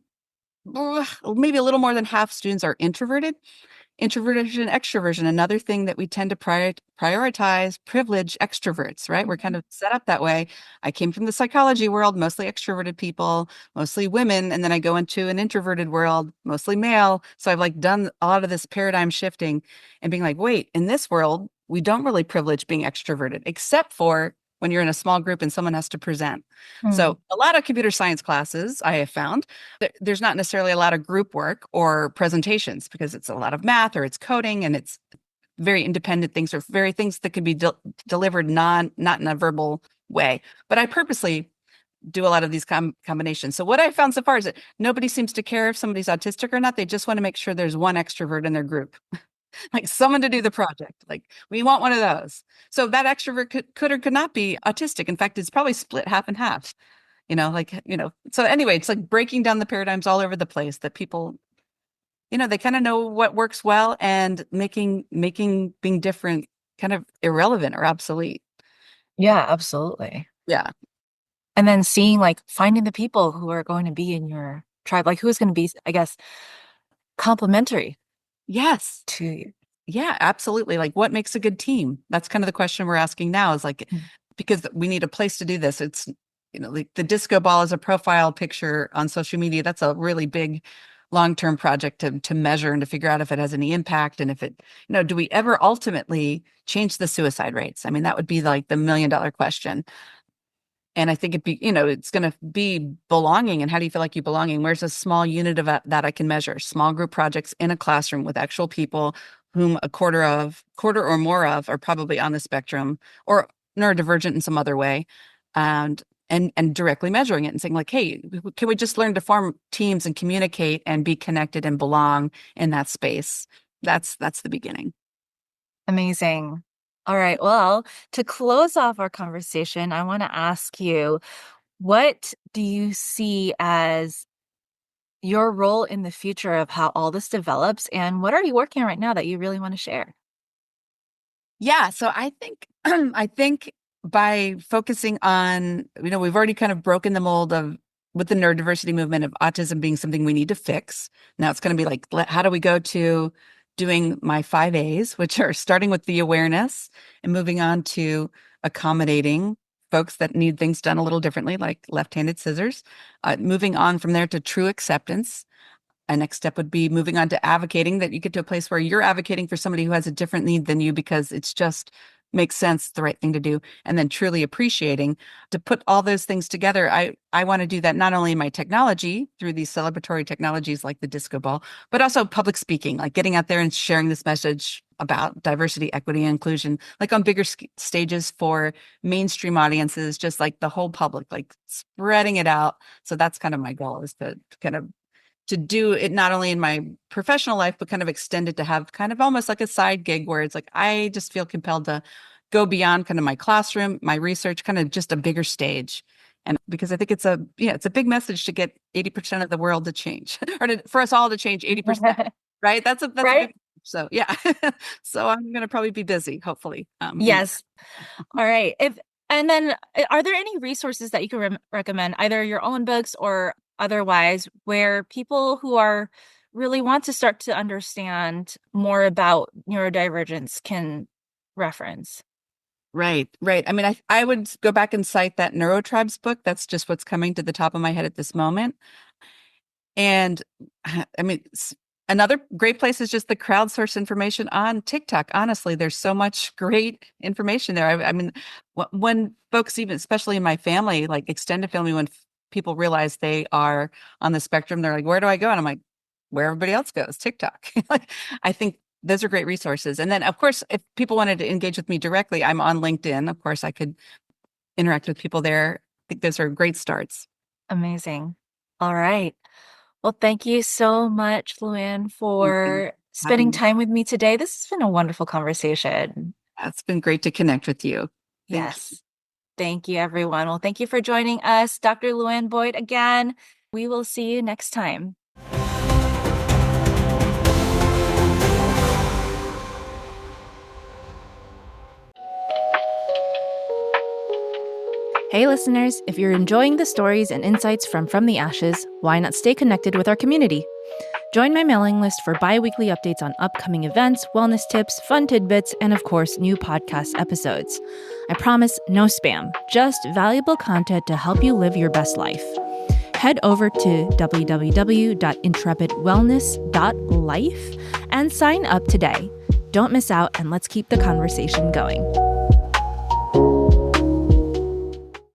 maybe a little more than half students are introverted. Introversion, extroversion, another thing that we tend to prioritize, privilege extroverts, right? We're kind of set up that way. I came from the psychology world, mostly extroverted people, mostly women, and then I go into an introverted world, mostly male. So I've like done a lot of this paradigm shifting and being like, wait, in this world, we don't really privilege being extroverted, except for when you're in a small group and someone has to present. Hmm. So a lot of computer science classes I have found there's not necessarily a lot of group work or presentations because it's a lot of math or it's coding and it's very independent things or very things that can be delivered not in a verbal way. But I purposely do a lot of these combinations. So what I found so far is that nobody seems to care if somebody's autistic or not. They just want to make sure there's one extrovert in their group, like someone to do the project. Like we want one of those. So that extrovert could or could not be autistic. In fact, it's probably split half and half. So anyway, it's like breaking down the paradigms all over the place that people, they kind of know what works well and making being different kind of irrelevant or obsolete. Yeah, absolutely. Yeah. And then seeing like finding the people who are going to be in your tribe, like who's going to be, I guess, complementary Yes. to you. Yeah, absolutely. Like what makes a good team? That's kind of the question we're asking now is like, Mm. because we need a place to do this. like the disco ball as a profile picture on social media, that's a really big long-term project to measure and to figure out if it has any impact. And if it, do we ever ultimately change the suicide rates? I mean, that would be like the $1 million question. And I think it's going to be belonging. And how do you feel like you belonging? Where's a small unit of that I can measure? Small group projects in a classroom with actual people whom a quarter or more of are probably on the spectrum or neurodivergent in some other way. And directly measuring it and saying like, hey, can we just learn to form teams and communicate and be connected and belong in that space? That's the beginning. Amazing. All right. Well, to close off our conversation, I want to ask you, what do you see as your role in the future of how all this develops? And what are you working on right now that you really want to share? Yeah. So I think, I think by focusing on, we've already kind of broken the mold with the neurodiversity movement of autism being something we need to fix. Now it's going to be like, how do we go to doing my 5 A's, which are starting with the awareness and moving on to accommodating folks that need things done a little differently, like left-handed scissors, moving on from there to true acceptance. A next step would be moving on to advocating, that you get to a place where you're advocating for somebody who has a different need than you because it's just makes sense, the right thing to do. And then truly appreciating. To put all those things together, I want to do that not only in my technology through these celebratory technologies like the disco ball, but also public speaking, like getting out there and sharing this message about diversity, equity, and inclusion, like on bigger stages for mainstream audiences, just like the whole public, like spreading it out. So that's kind of my goal, is to kind of to do it not only in my professional life, but kind of extend it to have kind of almost like a side gig where it's like, I just feel compelled to go beyond kind of my classroom, my research, kind of just a bigger stage. And because I think it's a big message to get 80% of the world to change or for us all to change 80%, right? That's a Right? big, so yeah. So I'm going to probably be busy, hopefully. Yes. All right. And then are there any resources that you can recommend, either your own books or otherwise, where people who are really want to start to understand more about neurodivergence can reference? Right. I mean, I would go back and cite that Neurotribes book. That's just what's coming to the top of my head at this moment. And I mean, another great place is just the crowdsource information on TikTok. Honestly, there's so much great information there. I mean, when folks, even especially in my family, like extended family, when people realize they are on the spectrum, they're like, where do I go? And I'm like, where everybody else goes, TikTok. Like, I think those are great resources. And then, of course, if people wanted to engage with me directly, I'm on LinkedIn. Of course, I could interact with people there. I think those are great starts. Amazing. All right. Well, thank you so much, LouAnne, for spending time with me today. This has been a wonderful conversation. It's been great to connect with you. Yes. Thank you, everyone. Well, thank you for joining us, Dr. LouAnne Boyd, again. We will see you next time. Hey listeners, if you're enjoying the stories and insights from the Ashes, why not stay connected with our community? Join my mailing list for bi-weekly updates on upcoming events, wellness tips, fun tidbits, and of course, new podcast episodes. I promise no spam, just valuable content to help you live your best life. Head over to www.intrepidwellness.life and sign up today. Don't miss out, and let's keep the conversation going.